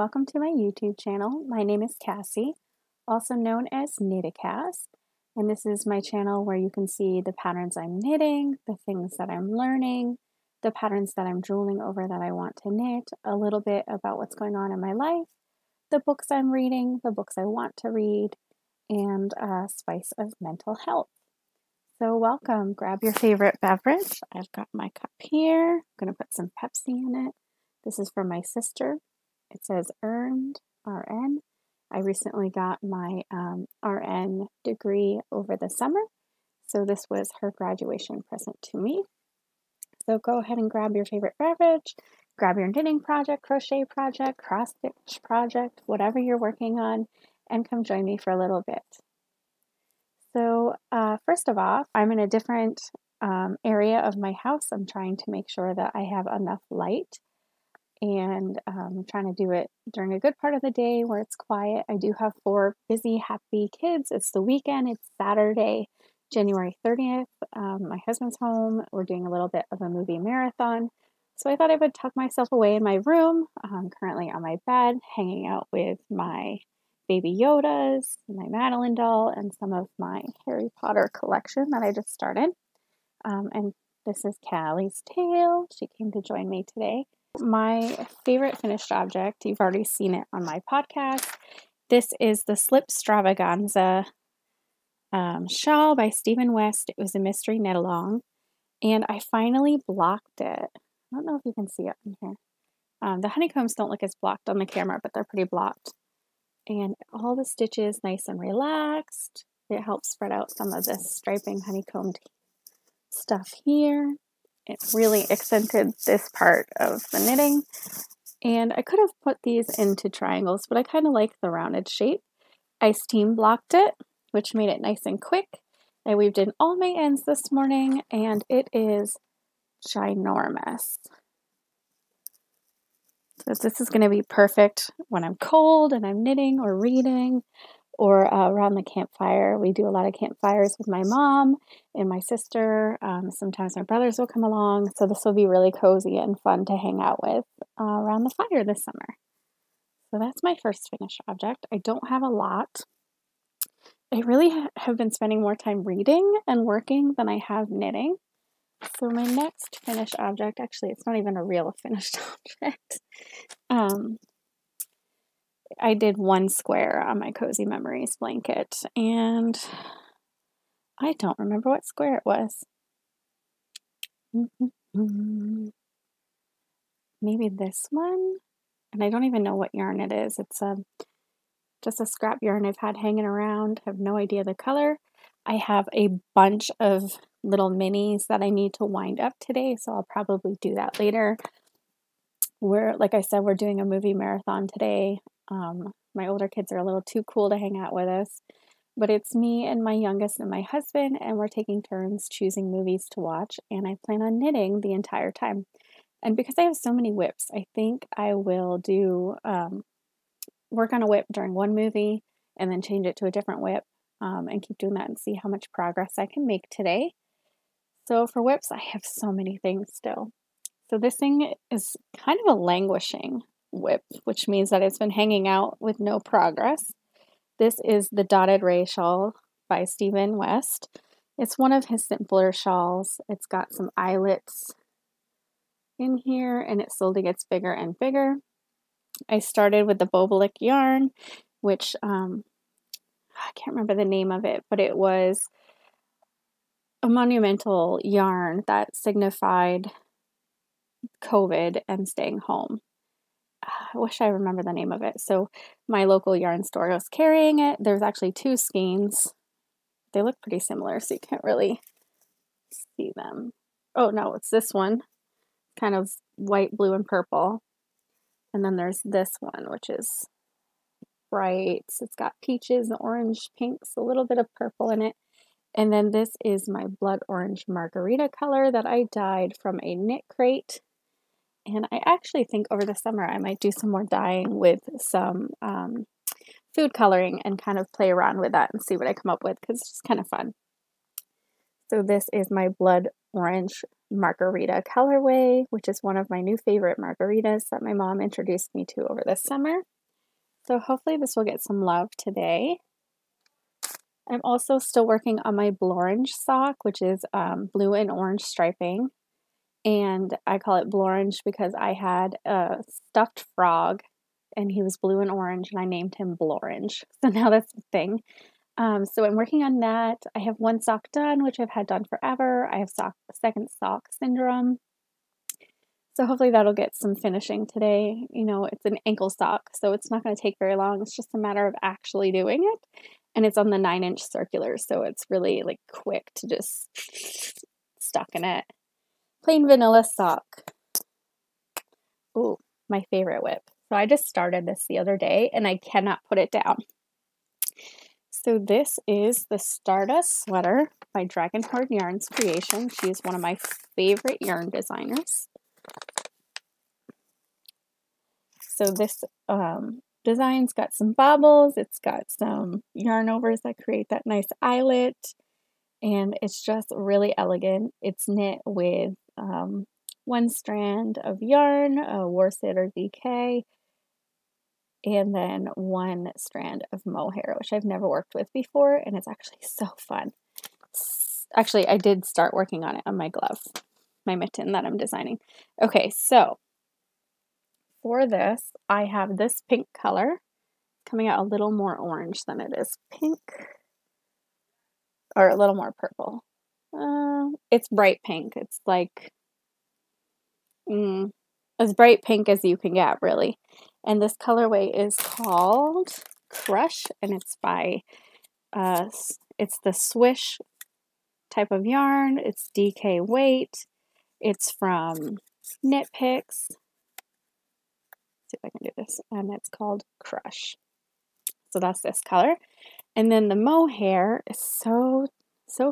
welcome to my YouTube channel. My name is Cassie, also known as KnittaCass, and this is my channel where you can see the patterns I'm knitting, the things that I'm learning, the patterns that I'm drooling over that I want to knit, a little bit about what's going on in my life, the books I'm reading, the books I want to read, and a spice of mental health. So welcome, grab your favorite beverage. I've got my cup here. I'm going to put some Pepsi in it. This is from my sister. It says earned, RN. I recently got my RN degree over the summer. So this was her graduation present to me. So go ahead and grab your favorite beverage, grab your knitting project, crochet project, cross stitch project, whatever you're working on, and come join me for a little bit. So first of all, I'm in a different area of my house. I'm trying to make sure that I have enough light, and I'm trying to do it during a good part of the day where it's quiet. I do have 4 busy, happy kids. It's the weekend. It's Saturday, January 30th. My husband's home. We're doing a little bit of a movie marathon. So I thought I would tuck myself away in my room. I'm currently on my bed, hanging out with my baby Yodas, my Madeline doll, and some of my Harry Potter collection that I just started. And this is Callie's tail. She came to join me today. My favorite finished object, you've already seen it on my podcast. This is the Slip Stravaganza shawl by Stephen West. It was a mystery knit along, and I finally blocked it. I don't know if you can see it in here. The honeycombs don't look as blocked on the camera, but they're pretty blocked. And all the stitches nice and relaxed. It helps spread out some of this striping honeycombed stuff here. It really accented this part of the knitting. And I could have put these into triangles, but I kind of like the rounded shape. I steam blocked it, which made it nice and quick. I weaved in all my ends this morning, and it is ginormous. So this is going to be perfect when I'm cold and I'm knitting or reading, or around the campfire. We do a lot of campfires with my mom and my sister. Sometimes my brothers will come along. So this will be really cozy and fun to hang out with around the fire this summer. So that's my first finished object. I don't have a lot. I really have been spending more time reading and working than I have knitting. So my next finished object, actually it's not even a real finished object. I did 1 square on my Cozy Memories blanket, and I don't remember what square it was. Maybe this one? And I don't even know what yarn it is. It's just a scrap yarn I've had hanging around. I have no idea the color. I have a bunch of little minis that I need to wind up today, so I'll probably do that later. Like I said, we're doing a movie marathon today. My older kids are a little too cool to hang out with us, but it's me and my youngest and my husband, and we're taking turns choosing movies to watch, and I plan on knitting the entire time. And because I have so many whips, I think I will do work on a whip during one movie and then change it to a different whip, and keep doing that and see how much progress I can make today. So for whips, I have so many things still. So this thing is kind of a languishing whip, which means that it's been hanging out with no progress. This is the Dotted Ray shawl by Stephen West. It's one of his simpler shawls. It's got some eyelets in here, and it slowly gets bigger and bigger. I started with the Bobolic yarn, which I can't remember the name of it, but it was a monumental yarn that signified COVID and staying home. I wish I remember the name of it. So my local yarn store was carrying it. There's actually 2 skeins. They look pretty similar, so you can't really see them. Oh no, it's this one. Kind of white, blue, and purple. And then there's this one, which is bright. It's got peaches, orange, pinks, a little bit of purple in it. And then this is my blood orange margarita color that I dyed from a knit crate. And I actually think over the summer I might do some more dyeing with some food coloring and kind of play around with that and see what I come up with, because it's just kind of fun. So this is my blood orange margarita colorway, which is one of my new favorite margaritas that my mom introduced me to over the summer. So hopefully this will get some love today. I'm also still working on my Blorange sock, which is blue and orange striping. And I call it Blorange because I had a stuffed frog and he was blue and orange and I named him Blorange. So now that's the thing. So I'm working on that. I have one sock done, which I've had done forever. I have second sock syndrome. So hopefully that'll get some finishing today. You know, it's an ankle sock, so it's not going to take very long. It's just a matter of actually doing it. And it's on the 9-inch circular, so it's really like quick to just stuck in it. Plain vanilla sock. Ooh, my favorite whip. So I just started this the other day and I cannot put it down. So this is the Stardust Sweater by Dragon Horde Yarns Creation. She is one of my favorite yarn designers. So this design's got some bobbles, it's got some yarn overs that create that nice eyelet, and it's just really elegant. It's knit with one strand of yarn, a worsted or DK, and then one strand of mohair, which I've never worked with before, and it's actually so fun. Actually, I did start working on it on my glove, my mitten that I'm designing. Okay, so for this, I have this pink color coming out a little more orange than it is pink, or a little more purple. It's bright pink. It's like as bright pink as you can get, really. And this colorway is called Crush, and it's by it's the swish type of yarn. It's DK weight. It's from Knit Picks. See if I can do this, and it's called Crush. So that's this color. And then the mohair is so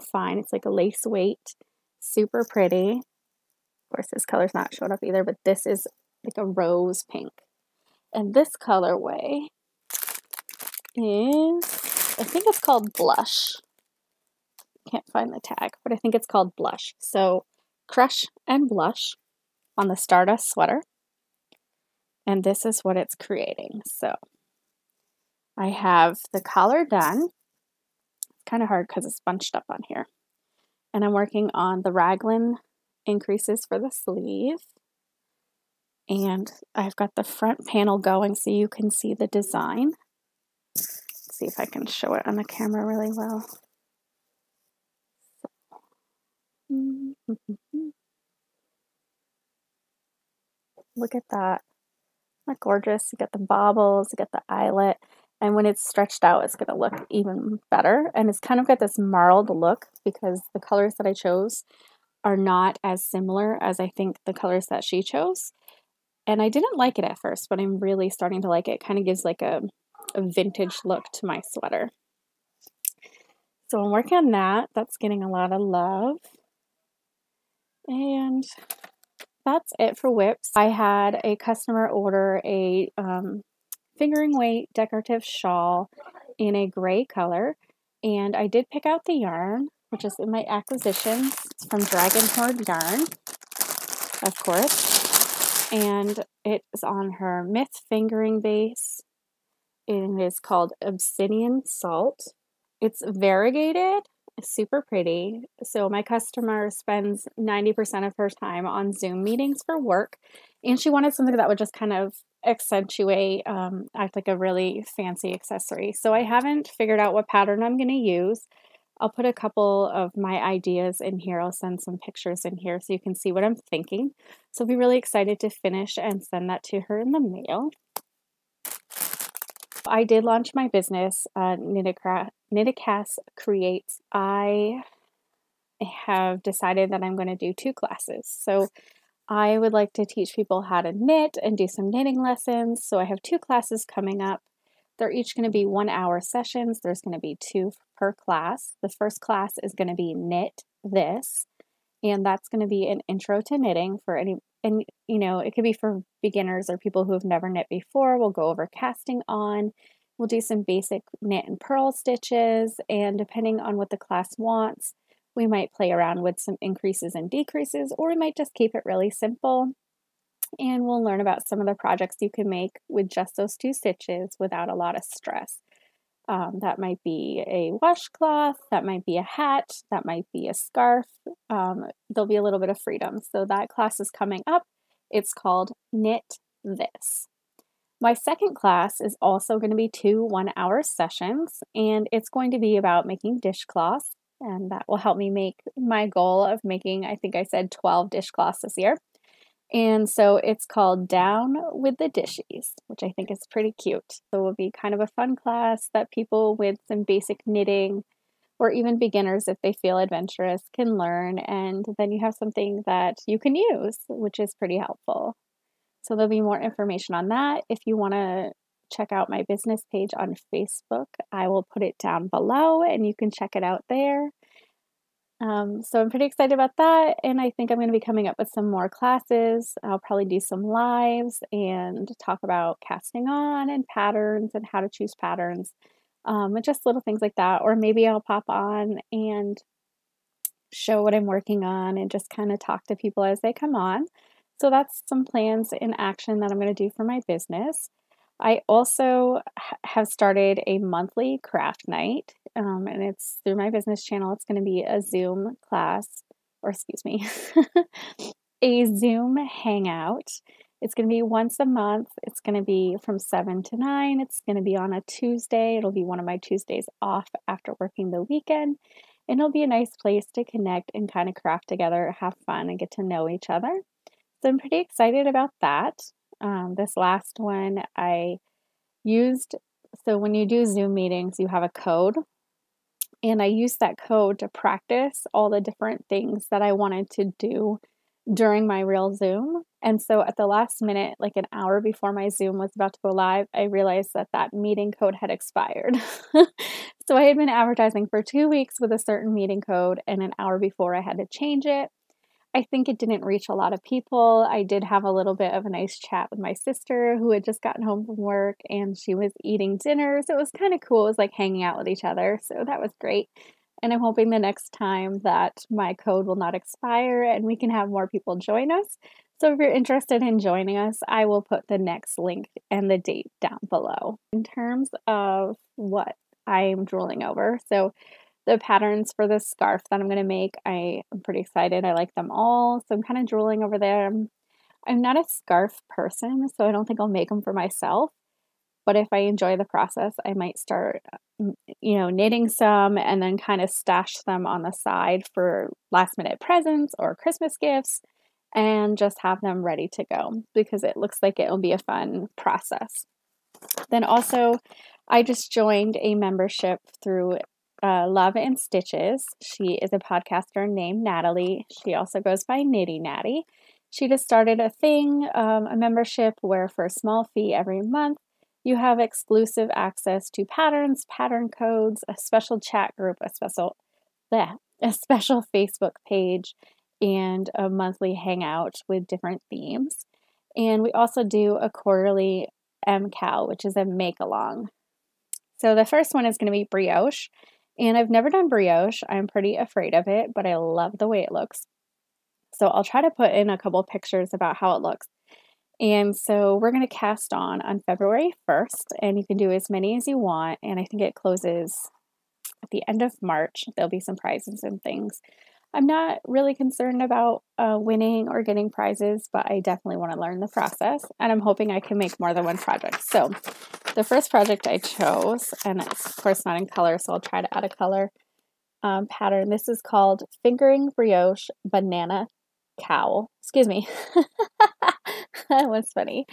fine. It's like a lace weight, super pretty. Of course, this color's not showing up either, but this is like a rose pink. And this colorway is, I think it's called Blush. Can't find the tag, but I think it's called Blush. So Crush and Blush on the Stardust Sweater. And this is what it's creating. So I have the collar done. It's kind of hard because it's bunched up on here. And I'm working on the raglan increases for the sleeve. And I've got the front panel going so you can see the design. Let's see if I can show it on the camera really well. Look at that. Isn't that gorgeous? You get the bobbles, you get the eyelet, and when it's stretched out, it's going to look even better. And it's kind of got this marled look because the colors that I chose are not as similar as I think the colors that she chose. And I didn't like it at first, but I'm really starting to like it. It kind of gives like a vintage look to my sweater. So I'm working on that. That's getting a lot of love. And that's it for whips. I had a customer order a fingering weight decorative shawl in a gray color, and I did pick out the yarn, which is in my acquisitions. It's from Dragon Horde Yarn, of course, and it is on her Myth fingering base. It is called Obsidian Salt. It's variegated. Super pretty. So my customer spends 90% of her time on Zoom meetings for work, and she wanted something that would just kind of accentuate, act like a really fancy accessory. So I haven't figured out what pattern I'm going to use. I'll put a couple of my ideas in here. I'll send some pictures in here so you can see what I'm thinking. So I'll be really excited to finish and send that to her in the mail. I did launch my business, KnittaCass Creates. I have decided that I'm going to do 2 classes. So I would like to teach people how to knit and do some knitting lessons. So I have 2 classes coming up. They're each going to be 1-hour sessions. There's going to be 2 per class. The first class is going to be Knit This, and that's going to be an intro to knitting for any, and you know, it could be for beginners or people who have never knit before. We'll go over casting on. We'll do some basic knit and purl stitches, and depending on what the class wants, we might play around with some increases and decreases, or we might just keep it really simple. and we'll learn about some of the projects you can make with just those 2 stitches without a lot of stress. That might be a washcloth, that might be a hat, that might be a scarf. There'll be a little bit of freedom. So that class is coming up. It's called Knit This. My second class is also going to be 2 one-hour sessions, and it's going to be about making dishcloths, and that will help me make my goal of making, I think I said 12 dishcloths this year. And so it's called Down with the Dishies, which I think is pretty cute. So it will be kind of a fun class that people with some basic knitting or even beginners, if they feel adventurous, can learn. And then you have something that you can use, which is pretty helpful. So there'll be more information on that. If you want to check out my business page on Facebook, I will put it down below and you can check it out there. So I'm pretty excited about that, and I think I'm going to be coming up with some more classes. I'll probably do some lives and talk about casting on and patterns and how to choose patterns, and just little things like that. Or maybe I'll pop on and show what I'm working on and just kind of talk to people as they come on. So that's some plans in action that I'm going to do for my business. I also have started a monthly craft night, and it's through my business channel. It's going to be a Zoom class, or excuse me, a Zoom hangout. It's going to be once a month. It's going to be from 7 to 9. It's going to be on a Tuesday. It'll be one of my Tuesdays off after working the weekend, and it'll be a nice place to connect and kind of craft together, have fun, and get to know each other. So I'm pretty excited about that. This last one I used, so when you do Zoom meetings, you have a code, and I used that code to practice all the different things that I wanted to do during my real Zoom. And so at the last minute, like an hour before my Zoom was about to go live, I realized that that meeting code had expired. So I had been advertising for 2 weeks with a certain meeting code, and an hour before I had to change it. I think it didn't reach a lot of people. I did have a little bit of a nice chat with my sister who had just gotten home from work, and she was eating dinner. So it was kind of cool. It was like hanging out with each other. So that was great. And I'm hoping the next time that my code will not expire and we can have more people join us. So if you're interested in joining us, I will put the next link and the date down below. In terms of what I'm drooling over, so the patterns for this scarf that I'm going to make, I am pretty excited. I like them all, so I'm kind of drooling over there. I'm not a scarf person, so I don't think I'll make them for myself. But if I enjoy the process, I might start, knitting some and then kind of stash them on the side for last minute presents or Christmas gifts and just have them ready to go because it looks like it'll be a fun process. Then also, I just joined a membership through Love and Stitches. She is a podcaster named Natalie. She also goes by Nitty Natty. She just started a thing, a membership where for a small fee every month, you have exclusive access to patterns, pattern codes, a special chat group, a special Facebook page, and a monthly hangout with different themes. And we also do a quarterly MCAL, which is a make-along. So the first one is going to be brioche. And I've never done brioche. I'm pretty afraid of it, but I love the way it looks. So I'll try to put in a couple pictures about how it looks. And so we're going to cast on February 1st, and you can do as many as you want. And I think it closes at the end of March. There'll be some prizes and things. I'm not really concerned about winning or getting prizes, but I definitely want to learn the process, and I'm hoping I can make more than one project. So the first project I chose, and it's of course not in color, so I'll try to add a color pattern. This is called Fingering Brioche Banana Cowl. Excuse me. That was funny.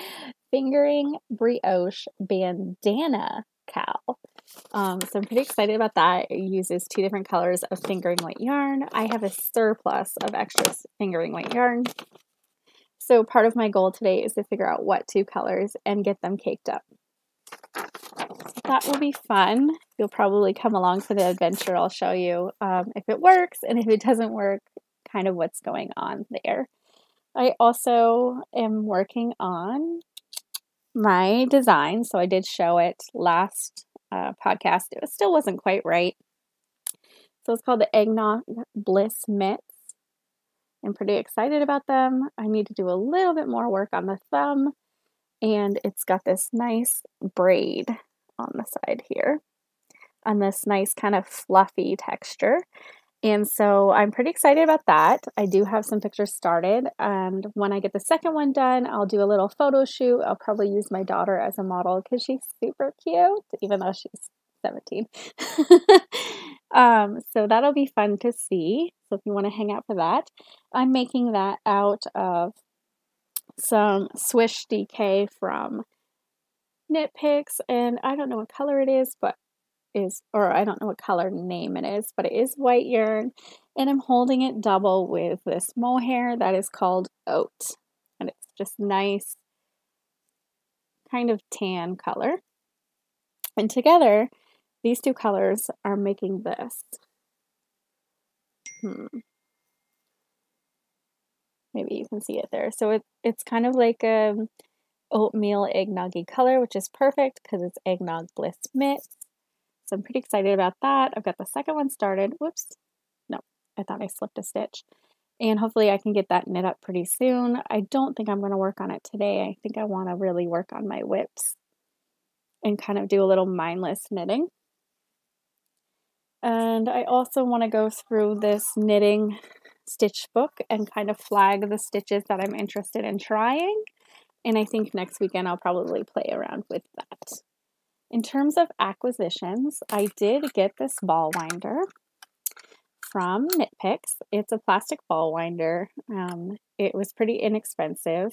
Fingering Brioche Bandana Cowl. So I'm pretty excited about that. It uses 2 different colors of fingering weight yarn. I have a surplus of extra fingering weight yarn. So part of my goal today is to figure out what 2 colors and get them caked up. So that will be fun. You'll probably come along for the adventure. I'll show you if it works, and if it doesn't work, kind of what's going on there. I also am working on my design. So I did show it last podcast. It still wasn't quite right. So it's called the Eggnog Bliss Mitts. I'm pretty excited about them. I need to do a little bit more work on the thumb, and it's got this nice braid on the side here, on this nice kind of fluffy texture. And so I'm pretty excited about that. I do have some pictures started, and when I get the second one done, I'll do a little photo shoot. I'll probably use my daughter as a model because she's super cute, even though she's 17. So that'll be fun to see. So if you want to hang out for that, I'm making that out of some Swish DK from KnittaCass, and I don't know what color it is, but I don't know what color name it is, but it is white yarn, and I'm holding it double with this mohair that is called Oat, and it's just nice kind of tan color. And together, these two colors are making this. Maybe you can see it there. So it's kind of like a oatmeal eggnoggy color, which is perfect because it's eggnog bliss mix. So I'm pretty excited about that. I've got the second one started. Whoops. No, I thought I slipped a stitch. And hopefully I can get that knit up pretty soon. I don't think I'm going to work on it today. I think I want to really work on my whips and kind of do a little mindless knitting. And I also want to go through this knitting stitch book and kind of flag the stitches that I'm interested in trying. And I think next weekend I'll probably play around with that. In terms of acquisitions, I did get this ball winder from KnittaCass. It's a plastic ball winder. It was pretty inexpensive.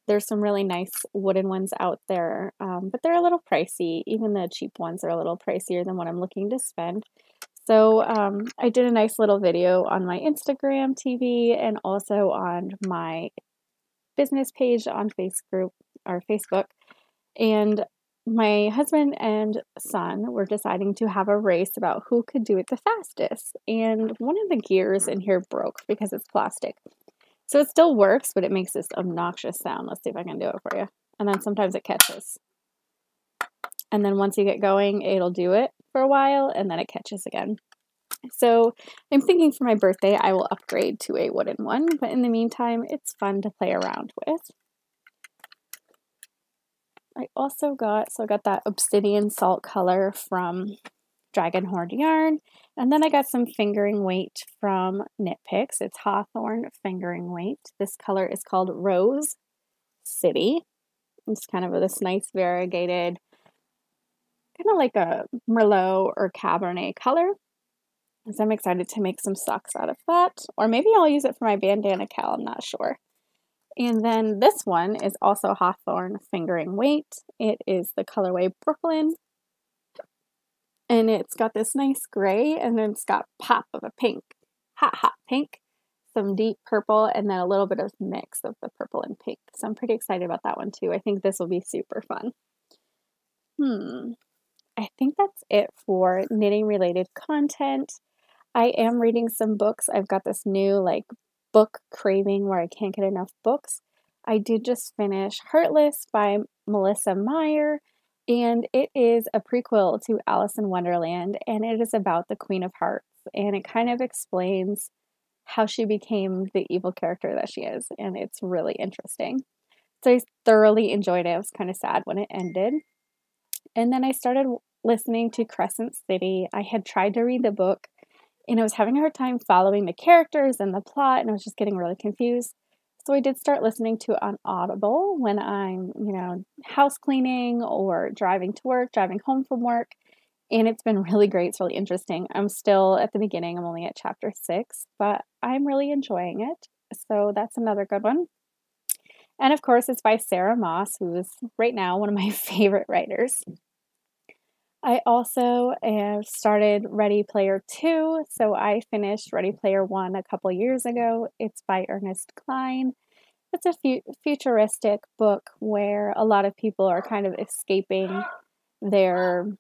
There's some really nice wooden ones out there, but they're a little pricey. Even the cheap ones are a little pricier than what I'm looking to spend. So I did a nice little video on my Instagram TV and also on my business page on Facebook. And my husband and son were deciding to have a race about who could do it the fastest. And one of the gears in here broke because it's plastic. So it still works, but it makes this obnoxious sound. Let's see if I can do it for you. And then sometimes it catches. And then once you get going, it'll do it for a while and then it catches again. So I'm thinking for my birthday, I will upgrade to a wooden one. But in the meantime, it's fun to play around with. I got that obsidian salt color from Dragon Horde Yarn. And then I got some fingering weight from KnittaCass. It's Hawthorn fingering weight. This color is called Rose City. It's kind of this nice variegated, kind of like a Merlot or Cabernet color. So I'm excited to make some socks out of that. Or maybe I'll use it for my bandana cowl, I'm not sure. And then this one is also Hawthorn fingering weight. It is the colorway Brooklyn. And it's got this nice gray, and then it's got pop of a pink, hot pink, some deep purple, and then a little bit of mix of the purple and pink. So I'm pretty excited about that one too. I think this will be super fun. I think that's it for knitting related content. I am reading some books. I've got this new book craving where I can't get enough books. I did just finish Heartless by Melissa Meyer, and it is a prequel to Alice in Wonderland, and it is about the Queen of Hearts, and it kind of explains how she became the evil character that she is, and it's really interesting. So I thoroughly enjoyed it. I was kind of sad when it ended. And then I started listening to Crescent City. I had tried to read the book, and I was having a hard time following the characters and the plot, and I was just getting really confused. So I did start listening to it on Audible when I'm, house cleaning or driving to work, driving home from work. And it's been really great. It's really interesting. I'm still at the beginning. I'm only at chapter 6, but I'm really enjoying it. So that's another good one. And of course, it's by Sarah Moss, who is right now one of my favorite writers. I also have started Ready Player 2, so I finished Ready Player 1 a couple years ago. It's by Ernest Cline. It's a futuristic book where a lot of people are kind of escaping their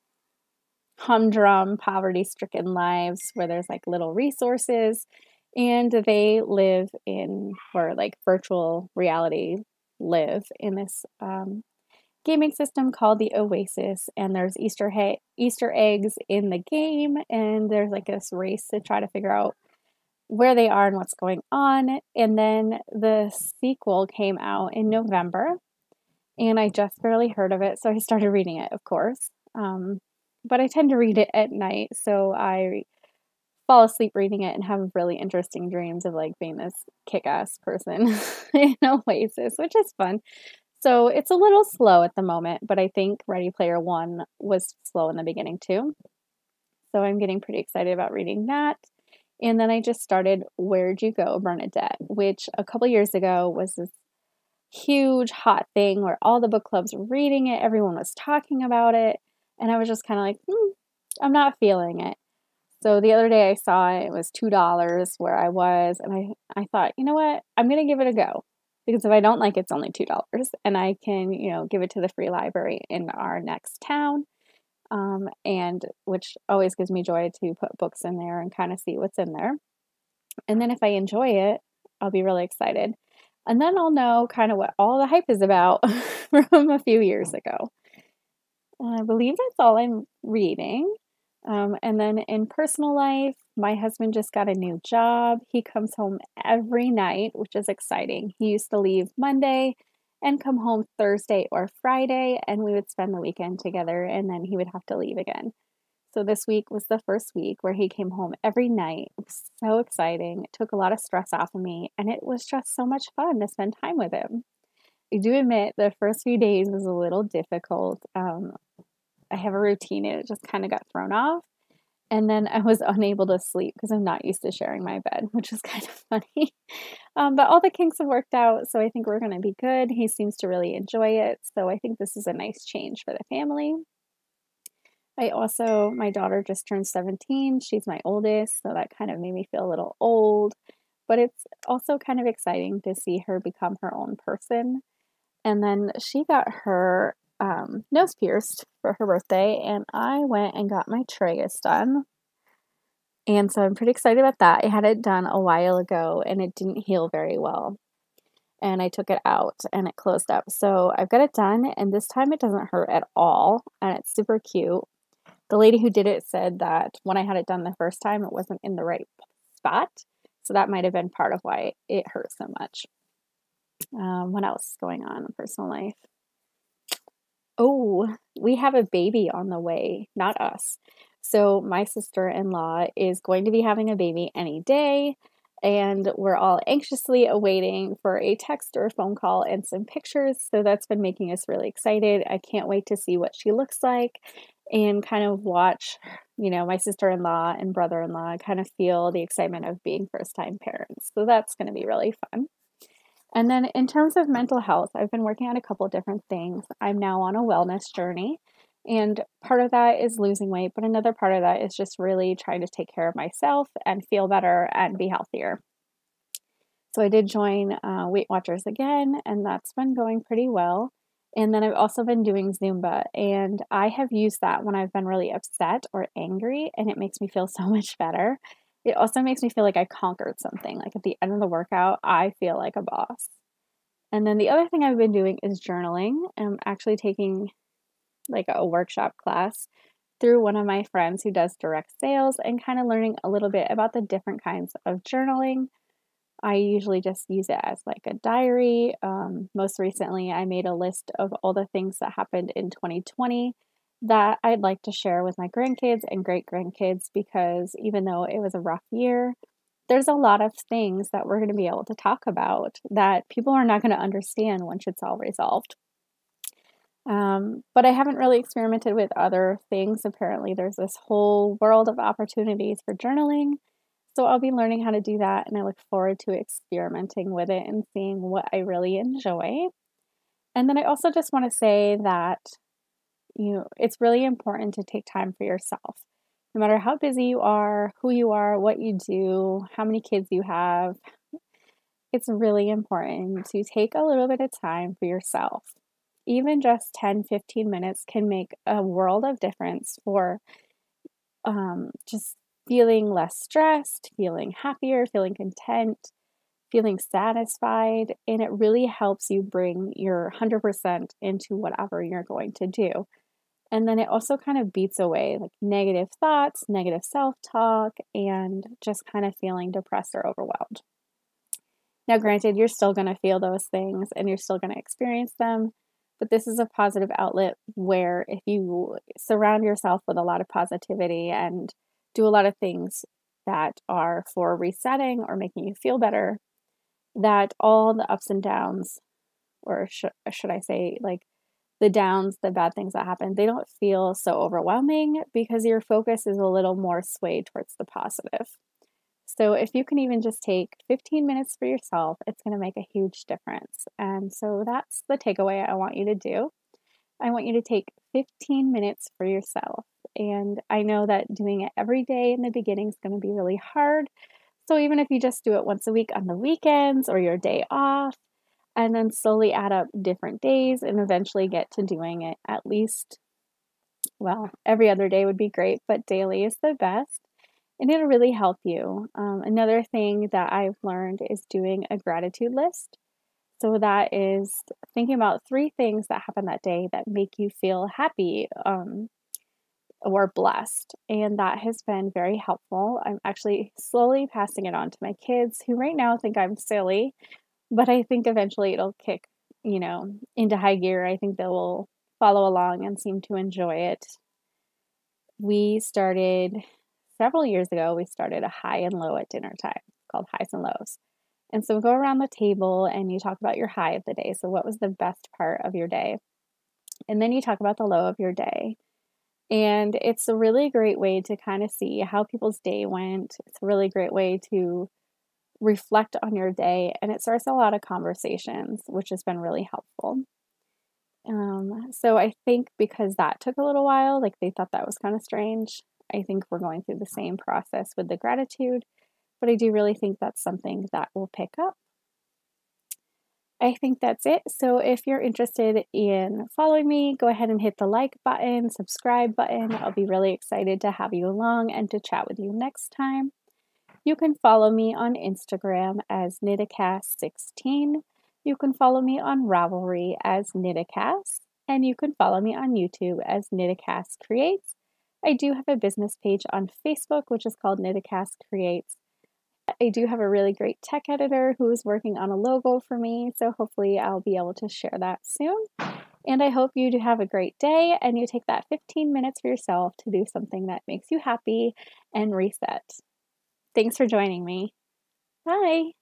humdrum, poverty-stricken lives where there's little resources, and they live in, or virtual reality live in this gaming system called the Oasis, and there's Easter eggs in the game, and there's this race to try to figure out where they are and what's going on. And then the sequel came out in November, and I just barely heard of it, so I started reading it, of course. But I tend to read it at night, so I fall asleep reading it and have really interesting dreams of like being this kick-ass person in Oasis, which is fun. So it's a little slow at the moment, but I think Ready Player One was slow in the beginning too. So I'm getting pretty excited about reading that. And then I just started Where'd You Go, Bernadette, which a couple years ago was this huge hot thing where all the book clubs were reading it, everyone was talking about it, and I was just kind of like, I'm not feeling it. So the other day I saw it was $2 where I was, and I thought, you know what, I'm gonna give it a go. Because if I don't like it, it's only $2, and I can, give it to the free library in our next town, and which always gives me joy to put books in there and kind of see what's in there. And then if I enjoy it, I'll be really excited. And then I'll know kind of what all the hype is about from a few years ago. I believe that's all I'm reading. And then in personal life, my husband just got a new job. He comes home every night, which is exciting. He used to leave Monday and come home Thursday or Friday, and we would spend the weekend together, and then he would have to leave again. So this week was the first week where he came home every night. It was so exciting. It took a lot of stress off of me, and it was just so much fun to spend time with him. I do admit the first few days was a little difficult. I have a routine and it just kind of got thrown off. And then I was unable to sleep because I'm not used to sharing my bed, which is kind of funny. But all the kinks have worked out, so I think we're going to be good. He seems to really enjoy it, so I think this is a nice change for the family. My daughter just turned 17. She's my oldest, so that kind of made me feel a little old. But it's also kind of exciting to see her become her own person. And then she got her nose pierced for her birthday, and I went and got my tragus done. And so I'm pretty excited about that. I had it done a while ago, and it didn't heal very well. And I took it out, and it closed up. So I've got it done, and this time it doesn't hurt at all, and it's super cute. The lady who did it said that when I had it done the first time, it wasn't in the right spot. So that might have been part of why it hurt so much. What else is going on in personal life? Oh, we have a baby on the way, not us. So my sister-in-law is going to be having a baby any day, and we're all anxiously awaiting for a text or a phone call and some pictures. So that's been making us really excited. I can't wait to see what she looks like and kind of watch, my sister-in-law and brother-in-law kind of feel the excitement of being first-time parents. So that's going to be really fun. And then in terms of mental health, I've been working on a couple different things. I'm now on a wellness journey, and part of that is losing weight, but another part of that is just really trying to take care of myself and feel better and be healthier. So I did join Weight Watchers again, and that's been going pretty well. And then I've also been doing Zumba, and I have used that when I've been really upset or angry, and it makes me feel so much better. It also makes me feel like I conquered something. Like at the end of the workout, I feel like a boss. And then the other thing I've been doing is journaling. I'm actually taking like a workshop class through one of my friends who does direct sales and kind of learning a little bit about the different kinds of journaling. I usually just use it as like a diary. Most recently, I made a list of all the things that happened in 2020 that I'd like to share with my grandkids and great grandkids, because even though it was a rough year, there's a lot of things that we're going to be able to talk about that people are not going to understand once it's all resolved. But I haven't really experimented with other things. Apparently, there's this whole world of opportunities for journaling. So I'll be learning how to do that, and I look forward to experimenting with it and seeing what I really enjoy. And then I also just want to say that, it's really important to take time for yourself. No matter how busy you are, who you are, what you do, how many kids you have, it's really important to take a little bit of time for yourself. Even just 10-15 minutes can make a world of difference for just feeling less stressed, feeling happier, feeling content, feeling satisfied, and it really helps you bring your 100% into whatever you're going to do. And then it also kind of beats away like negative thoughts, negative self-talk, and just kind of feeling depressed or overwhelmed. Now, granted, you're still going to feel those things and you're still going to experience them, but this is a positive outlet where if you surround yourself with a lot of positivity and do a lot of things that are for resetting or making you feel better, that all the ups and downs, or should I say, like the downs, the bad things that happen, they don't feel so overwhelming because your focus is a little more swayed towards the positive. So if you can even just take 15 minutes for yourself, it's going to make a huge difference. And so that's the takeaway I want you to do. I want you to take 15 minutes for yourself. And I know that doing it every day in the beginning is going to be really hard. So even if you just do it once a week on the weekends or your day off, and then slowly add up different days and eventually get to doing it at least, well, every other day would be great, but daily is the best. And it'll really help you. Another thing that I've learned is doing a gratitude list. So that is thinking about 3 things that happened that day that make you feel happy or blessed. And that has been very helpful. I'm actually slowly passing it on to my kids who right now think I'm silly, but I think eventually it'll kick, into high gear. I think they will follow along and seem to enjoy it. We started several years ago, we started a high and low at dinner time called highs and lows. And so we go around the table and you talk about your high of the day. So what was the best part of your day? And then you talk about the low of your day. And it's a really great way to kind of see how people's day went. It's a really great way to reflect on your day, and it starts a lot of conversations, which has been really helpful. So I think because that took a little while, like they thought that was kind of strange. I think we're going through the same process with the gratitude, but I do really think that's something that will pick up. I think that's it. So if you're interested in following me, go ahead and hit the like button, subscribe button. I'll be really excited to have you along and to chat with you next time. You can follow me on Instagram as KnittaCass16. You can follow me on Ravelry as KnittaCass, and you can follow me on YouTube as KnittaCass Creates. I do have a business page on Facebook, which is called KnittaCass Creates. I do have a really great tech editor who is working on a logo for me, so hopefully I'll be able to share that soon. And I hope you do have a great day and you take that 15 minutes for yourself to do something that makes you happy and reset. Thanks for joining me. Bye.